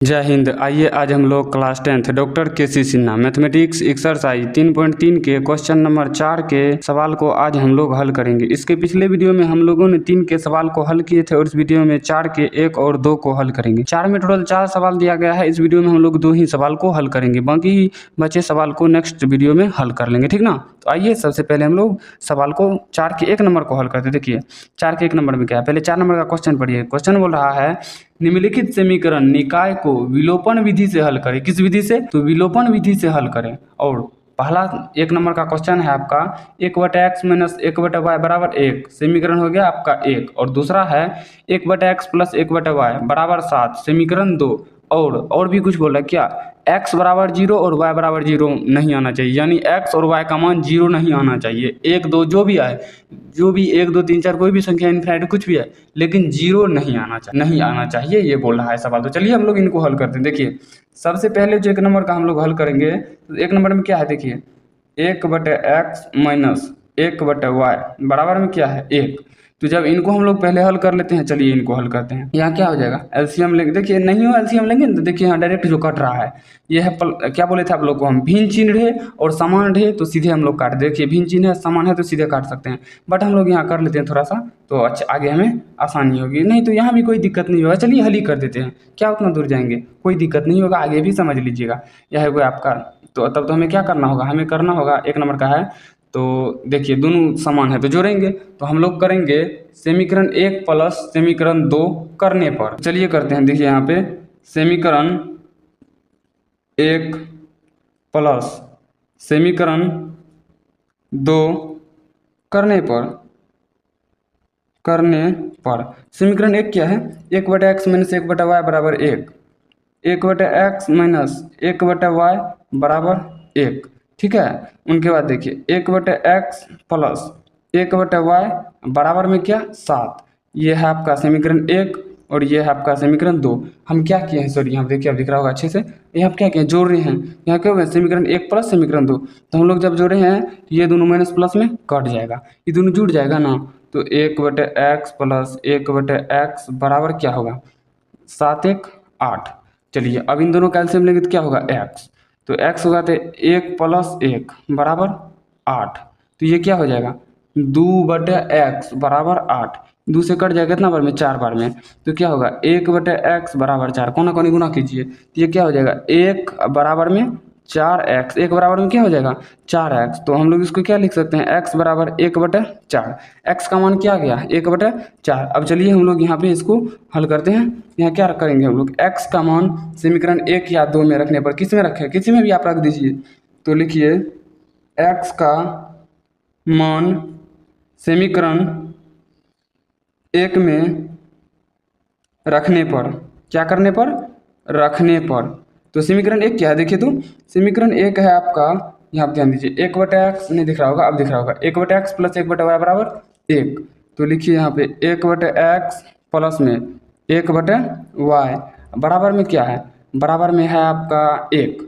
जय हिंद। आइए आज हम लोग class 10th doctor KC. Sinha mathematics exercise 3.3 के क्वेश्चन नंबर 4 के सवाल को आज हम लोग हल करेंगे। इसके पिछले वीडियो में हम लोगों ने 3 के सवाल को हल किए थे और इस वीडियो में 4 के 1 और 2 को हल करेंगे। 4 में टोटल 4 सवाल दिया गया है। इस वीडियो में हम लोग 2 ही सवाल को हल करेंगे, बाकी बचे सवाल को नेक्स्ट वीडियो में हल कर लेंगे, ठीक ना। तो आइए सबसे पहले हम लोग सवाल को 4 के 1 नंबर को हल करते। देखिए 4 के 1 नंबर में क्या है, पहले 4 नंबर का क्वेश्चन पढ़िए। क्वेश्चन बोल रहा है निम्नलिखित समीकरण निकाय को विलोपन विधि से हल करें। किस विधि से? तो विलोपन विधि से हल करें। और पहला 1 नंबर का क्वेश्चन है आपका 1/x माइनस 1/y बराबर 1, समीकरण हो गया आपका 1। और दूसरा है 1/x प्लस 1/y बराबर 7, समीकरण 2। और भी कुछ बोला क्या, x बराबर 0 और y बराबर 0 नहीं आना चाहिए, यानी x और y का मान 0 नहीं आना चाहिए। 1 2 जो भी आए, जो भी 1 2 3 4 कोई भी संख्या इनफिनिटी कुछ भी है, लेकिन 0 नहीं आना चाहिए, ये बोल रहा है सवाल। तो चलिए हम लोग इनको हल करते हैं। देखिए सबसे पहले जो 1 नंबर का हम लोग हल करेंगे, तो 1 नंबर में क्या है, देखिए 1/x माइनस 1/y बराबर में क्या है 1। तो जब इनको हम लोग पहले हल कर लेते हैं, चलिए इनको हल करते हैं। यहाँ क्या हो जाएगा, एलसीएम लेंगे। देखिए नहीं हो एलसीएम लेंगे तो देखिए यहाँ डायरेक्ट जो कट रहा है ये है क्या बोले थे आप लोग को, हम भिन्न चिन्ह रहे और समान रहे तो सीधे हम लोग काट। देखिए भिन्न चिन्ह है समान है तो सीधे काट सकते हैं, बट हम लोग यहाँ कर लेते हैं थोड़ा सा, तो अच्छा आगे हमें आसानी होगी। नहीं तो यहाँ भी कोई दिक्कत नहीं होगा। चलिए हल ही कर देते हैं, क्या उतना दूर जाएंगे, कोई दिक्कत नहीं होगा, आगे भी समझ लीजिएगा। यह है कोई आपका, तो तब तो हमें क्या करना होगा, हमें करना होगा 1 नंबर का है, तो देखिए दोनों समान है तो जोड़ेंगे। तो हम लोग करेंगे समीकरण 1 प्लस समीकरण 2 करने पर। चलिए करते हैं। देखिए यहाँ पे समीकरण 1 प्लस समीकरण 2 करने पर समीकरण 1 क्या है, 1/x माइनस 1/y बराबर 1, 1/x माइनस 1/y बराबर 1, ठीक है। उनके बाद देखिए 1/x प्लस 1/y बराबर में क्या 7, ये है आपका समीकरण 1 और ये है आपका समीकरण 2। हम क्या किए हैं, सॉरी यहाँ देखिए आप दिख रहा होगा अच्छे से, यहाँ क्या किए हैं, जोड़ रहे हैं। यहाँ क्या होगा, समीकरण 1 प्लस समीकरण 2, तो हम लोग जब जोड़े हैं तो ये दोनों माइनस प्लस में कट जाएगा, ये दोनों जुड़ जाएगा ना। तो 1/x प्लस 1/x बराबर क्या होगा 7 1 8। चलिए अब इन दोनों का एलसीएम लेंगे तो क्या होगा x, तो x होगा तो 1 प्लस 1 बराबर 8। तो ये क्या हो जाएगा 2/x बराबर 8, 2 से कट जाएगा कितना बार में, 4 बार में। तो क्या होगा 1/x बराबर 4, कोना कोनी गुना कीजिए, तो ये क्या हो जाएगा 1 बराबर में 4x, 1 बराबर में क्या हो जाएगा 4x। तो हम लोग इसको क्या लिख सकते हैं, x बराबर 1/4, x का मान क्या आ गया 1/4। अब चलिए हम लोग यहाँ पे इसको हल करते हैं। यहाँ क्या करेंगे हम लोग, x का मान समीकरण 1 या 2 में रखने पर, किस में रखें, किसी में भी आप रख दीजिए। तो लिखिए x का मान समीकरण 1 में रखने पर, क्या करने पर, रखने पर। तो समीकरण 1 क्या है, देखिए तो समीकरण 1 है आपका, यहाँ पर ध्यान दीजिए 1/x नहीं दिख रहा होगा, अब दिख रहा होगा 1/x प्लस 1/y बराबर 1। तो लिखिए यहाँ पे 1/x प्लस में 1/y बराबर में क्या है, बराबर में है आपका 1।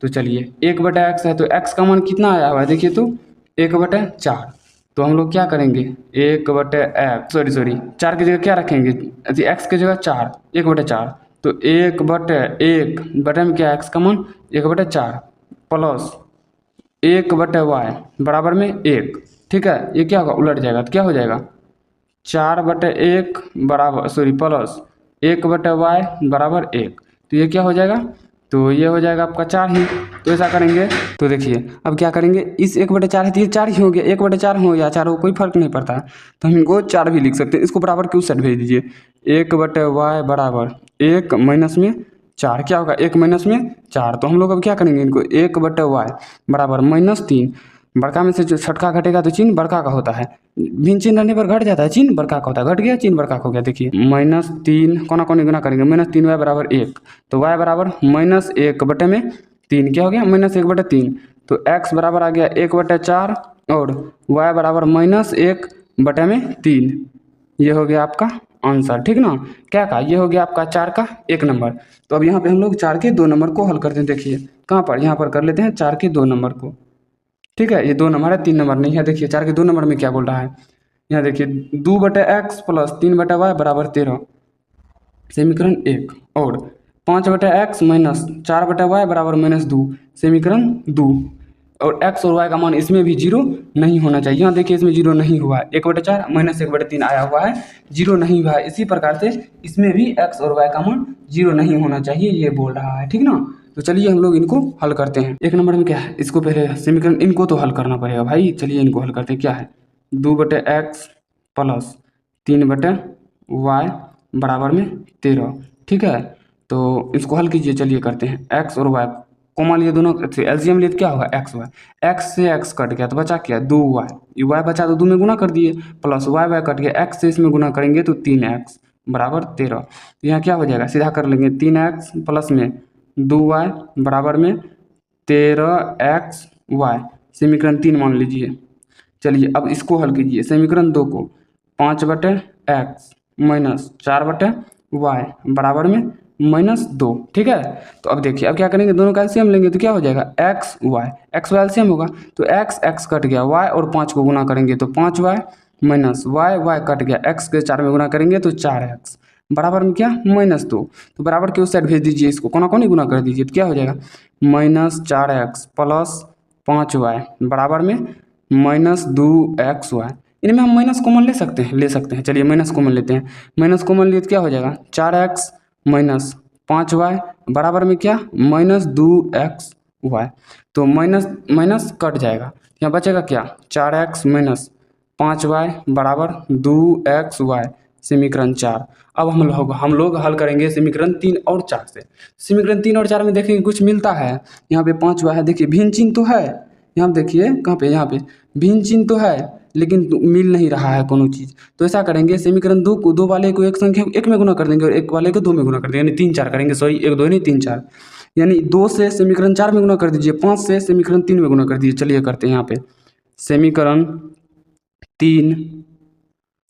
तो चलिए 1/x है तो x का मान कितना आया हुआ है, देखिए तो 1/4। तो हम लोग क्या करेंगे 1/x सॉरी 4 की जगह क्या रखेंगे, x की जगह 4, 1/4। तो 1/1 बटे में क्या है x का मान 1/4 प्लस 1/y बराबर में 1, ठीक है। ये क्या होगा उलट जाएगा, तो क्या हो जाएगा 4/1 बराबर प्लस 1/y बराबर 1। तो ये क्या हो जाएगा, तो ये हो जाएगा आपका 4 ही। तो ऐसा करेंगे, तो देखिए अब क्या करेंगे, इस 1/4 है तो ये 4 ही हो गया, 1/4 हो या 4 हो कोई फर्क नहीं पड़ता, तो हम इनको 4 भी लिख सकते हैं। इसको बराबर क्यों साइड भेज दीजिए, 1/y बराबर 1 माइनस में 4, क्या होगा 1 माइनस में 4। तो हम लोग अब क्या करेंगे, इनको 1/y बराबर -3, बड़का में से जो छटका घटेगा तो चिन्ह बड़का का होता है, भिन्न चिन्ह रहने पर घट जाता है, चिन्ह बड़का का होता है, घट गया चिन्ह बड़का का हो गया। देखिए -3 कोना कोनी गुना करेंगे, -3y बराबर 1, तो y बराबर -1 बटे में 3, क्या हो गया -1/3। तो x बराबर आ गया 1/4 और y बराबर -1 बटे में 3। ये हो गया आपका आंसर, ठीक ना। क्या का, ये हो गया आपका 4 का 1 नंबर। तो अब यहाँ पे हम लोग 4 के 2 नंबर को हल करते हैं। देखिए कहाँ पर, यहाँ पर कर लेते हैं 4 के 2 नंबर को, ठीक है। ये 2 नंबर है, 3 नंबर नहीं है। देखिए 4 के 2 नंबर में क्या बोल रहा है, यहाँ देखिए 2/x प्लस 3/y बराबर 13, समीकरण 1। और 5/x माइनस 4/y बराबर -2, समीकरण 2। और x और y का मान इसमें भी जीरो नहीं होना चाहिए। यहाँ देखिए इसमें जीरो नहीं हुआ है, 1/4 माइनस 1/3 आया हुआ है, जीरो नहीं हुआ है। इसी प्रकार से इसमें भी x और y का मान जीरो नहीं होना चाहिए, ये बोल रहा है, ठीक ना। तो चलिए हम लोग इनको हल करते हैं। एक नंबर में क्या है, इसको पहले समीकरण इनको तो हल करना पड़ेगा भाई। चलिए इनको हल करते हैं। क्या है, 2/x प्लस 3/y बराबर में 13, ठीक है। तो इसको हल कीजिए, चलिए करते हैं। x और y कॉमा लिए दोनों, एलसीएम लिए तो क्या होगा एक्स वाई, एक्स से एक्स कट गया तो बचा क्या 2y, y बचा तो 2 में गुना कर दिए, प्लस y कट गया, x से इसमें गुना करेंगे तो 3x बराबर 13। तो यहाँ क्या हो जाएगा, सीधा कर लेंगे, 3x प्लस में 2y बराबर में 13xy, समीकरण 3 मान लीजिए। चलिए अब इसको हल कीजिए, समीकरण 2 को 5/x माइनस 4/y बराबर में -2, ठीक है। तो अब देखिए अब क्या करेंगे, दोनों का एलसीएम लेंगे तो क्या हो जाएगा एक्स वाई एलसीएम होगा, तो x कट गया, y और 5 को गुना करेंगे तो 5y माइनस y कट गया, x के 4 में गुना करेंगे तो 4x बराबर में क्या -2। तो बराबर के उस साइड भेज दीजिए, इसको कोना कोनी गुना कर दीजिए तो क्या हो जाएगा -4x प्लस 5y बराबर में -2xy। इनमें हम माइनस कॉमन ले सकते हैं। चलिए माइनस कॉमन लेते हैं, माइनस कॉमन लिए तो क्या हो जाएगा 4x माइनस 5y बराबर में क्या -2xy। तो माइनस माइनस कट जाएगा, यहाँ बचेगा क्या 4x माइनस 5y बराबर 2xy, समीकरण 4। अब हम लोग हल करेंगे समीकरण 3 और 4 से। समीकरण 3 और 4 में देखेंगे कुछ मिलता है, यहाँ पे 5y है, देखिए भिन्न चिन्ह तो है, यहाँ देखिए कहाँ पे, यहाँ पे भिन्न चिन्ह तो है लेकिन मिल नहीं रहा है कोनो चीज़। तो ऐसा करेंगे, समीकरण 2 वाले को एक संख्या 1 में गुना कर देंगे और एक वाले को 2 में गुना कर देंगे, यानी 3 4 करेंगे, सॉरी 1 2 नहीं 3 4, यानी 2 से समीकरण 4 में गुना कर दीजिए, 5 से समीकरण 3 में गुना कर दीजिए। चलिए करते हैं, यहाँ पे समीकरण 3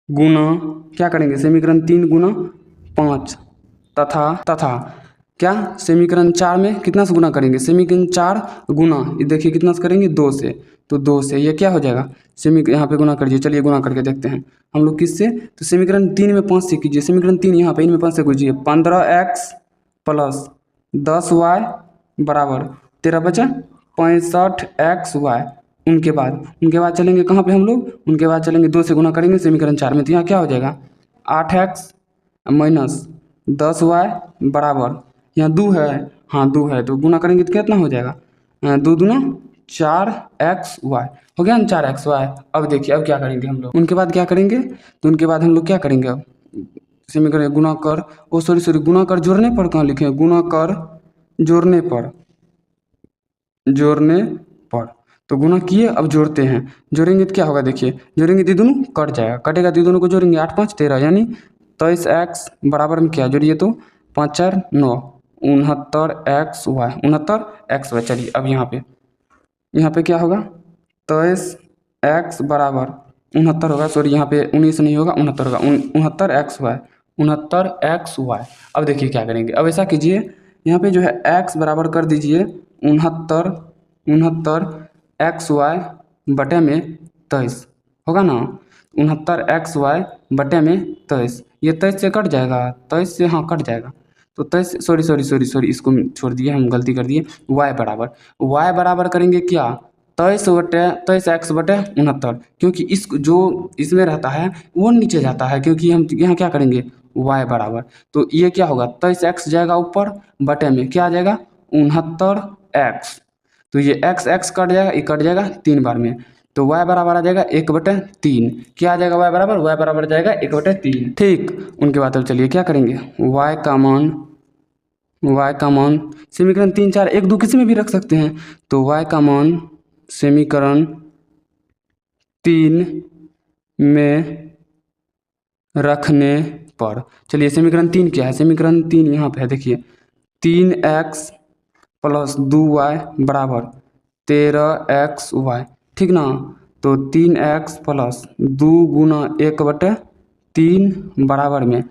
गुना क्या करेंगे, समीकरण 3 गुना 5 तथा क्या समीकरण 4 में कितना से गुना करेंगे, समीकरण 4 गुना ये देखिए कितना से करेंगे 2 से, तो 2 से ये क्या हो जाएगा यहाँ पे गुना कर दीजिए। चलिए गुना करके देखते हैं हम लोग किससे, तो समीकरण 3 में 5 से कीजिए, समीकरण 3 यहाँ पे इनमें 5 से कीजिए, 15x प्लस 10y बराबर 13 बचा 65xy। उनके बाद चलेंगे कहाँ पे हम लोग, उनके बाद चलेंगे 2 से गुना करेंगे समीकरण 4 में, तो यहाँ क्या हो जाएगा 8x माइनस 10y बराबर, यहाँ 2 है, हाँ 2 है, तो गुना करेंगे तो कितना हो जाएगा 2 दूना 4xy हो गया ना 4xy। अब देखिए अब क्या करेंगे हम लोग, उनके बाद क्या करेंगे, तो उनके बाद हम लोग क्या करेंगे, अब समीकरण गुना कर गुना कर जोड़ने पर कहाँ लिखे, गुना कर जोड़ने पर तो गुना किए, अब जोड़ते हैं, जोड़ेंगे तो क्या होगा, देखिए जोड़ेंगे तो दोनों कट जाएगा, कटेगा तो दोनों को जोड़ेंगे 8 5 13, यानी 23x बराबर में क्या जोड़िए तो 5 4 9 69xy। चलिए अब यहाँ पे क्या होगा 23x बराबर 69 होगा, सॉरी यहाँ पे 19 नहीं होगा 69 होगा, 69xy। अब देखिए क्या करेंगे, अब ऐसा कीजिए, यहाँ पे जो है x बराबर कर दीजिए 69xy बटे में 23 होगा ना, 69xy बटे में 23, ये 23 से कट जाएगा, 23 से हाँ कट जाएगा, तो 23 सॉरी इसको छोड़ दिए, हम गलती कर दिए, y बराबर करेंगे क्या 23x बटे 69, क्योंकि जो इसमें रहता है वो नीचे जाता है, क्योंकि हम यहाँ क्या करेंगे y बराबर, तो ये क्या होगा 23x जाएगा ऊपर, बटे में क्या आ जाएगा 69x, तो ये x कट जाएगा, ये कट जाएगा 3 बार में, तो y बराबर आ जाएगा 1/3, क्या आ जाएगा y बराबर जाएगा 1/3, ठीक। उनके बाद अब चलिए क्या करेंगे, y का मान समीकरण 3 4 1 2 किसी में भी रख सकते हैं, तो y का मान समीकरण 3 में रखने पर, चलिए समीकरण 3 क्या है, समीकरण 3 यहाँ पे है, देखिए 3x प्लस 2y बराबर 13xy, ठीक ना। तो 3x प्लस 2 गुना 1/3 बराबर में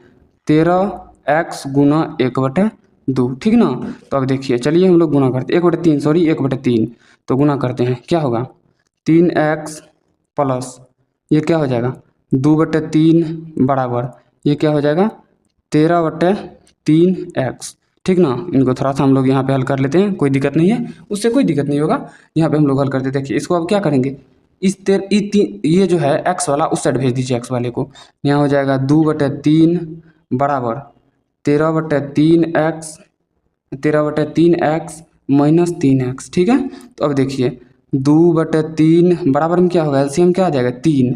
13x गुना 1/2, ठीक ना। तो अब देखिए चलिए हम लोग गुना करते 1/3 तो गुना करते हैं, क्या होगा 3x प्लस ये क्या हो जाएगा 2/3 बराबर ये क्या हो जाएगा 13/3x, ठीक ना। इनको थोड़ा सा हम लोग यहाँ पे हल कर लेते हैं, कोई दिक्कत नहीं है, उससे कोई दिक्कत नहीं होगा। यहाँ पे हम लोग हल करते देखिए, इसको अब क्या करेंगे, ये जो है एक्स वाला उस साइड भेज दीजिए, एक्स वाले को। यहाँ हो जाएगा 2/3 बराबर 13/3x 13/3x माइनस 3x। ठीक है, तो अब देखिए 2/3 बराबर में क्या होगा, एलसीएम क्या आ जाएगा 3,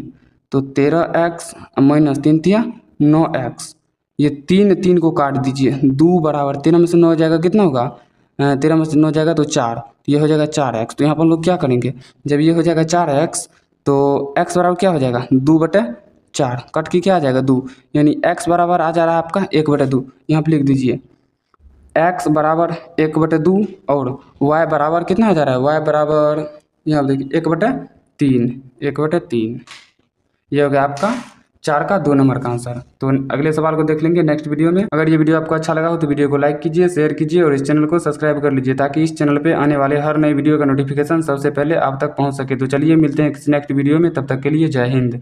तो 13x माइनस 3 9x। ये 3 को काट दीजिए, 2 बराबर 13 में से 9 जाएगा कितना होगा, 13 में से 9 जाएगा तो 4, ये हो जाएगा 4x। तो यहाँ पर हम लोग क्या करेंगे, जब ये हो जाएगा 4x तो x बराबर क्या हो जाएगा 2/4, कट के क्या आ जाएगा 2, यानी x बराबर आ जा रहा है आपका 1/2। यहाँ पर लिख दीजिए x बराबर 1/2 और y बराबर कितना आ जा रहा है, y बराबर यहाँ देखिए 1/3। ये हो गया आपका 4 का 2 नंबर का आंसर। तो अगले सवाल को देख लेंगे नेक्स्ट वीडियो में। अगर ये वीडियो आपको अच्छा लगा हो तो वीडियो को लाइक कीजिए, शेयर कीजिए और इस चैनल को सब्सक्राइब कर लीजिए, ताकि इस चैनल पे आने वाले हर नई वीडियो का नोटिफिकेशन सबसे पहले आप तक पहुंच सके। तो चलिए मिलते हैं किसी नेक्स्ट वीडियो में, तब तक के लिए जय हिंद।